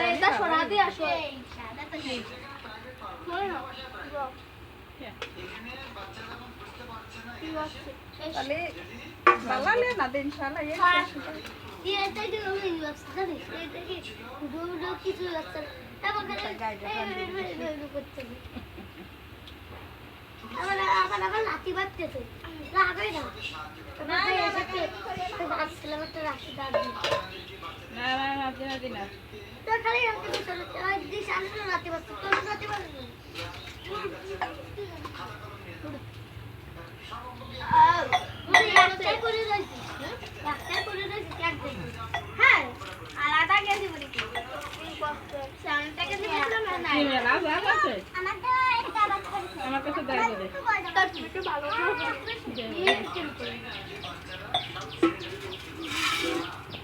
এটা সরা দিয়ে আসো তাহলে বালালে না দিন শালা এই এটাই তো আমি লাগছে জানিস এটা কি দুটো কিছু লাগছে তারপর করতে আবার লাঠি বাঁধতেছে লাগাই না আসছিলাম একটা রাশি দাঁড় না না না দিন না তো খালি রাখতে দিস আসলে রাতে বাঁধতে তোর রাতে বাঁধতে করে যাইছিস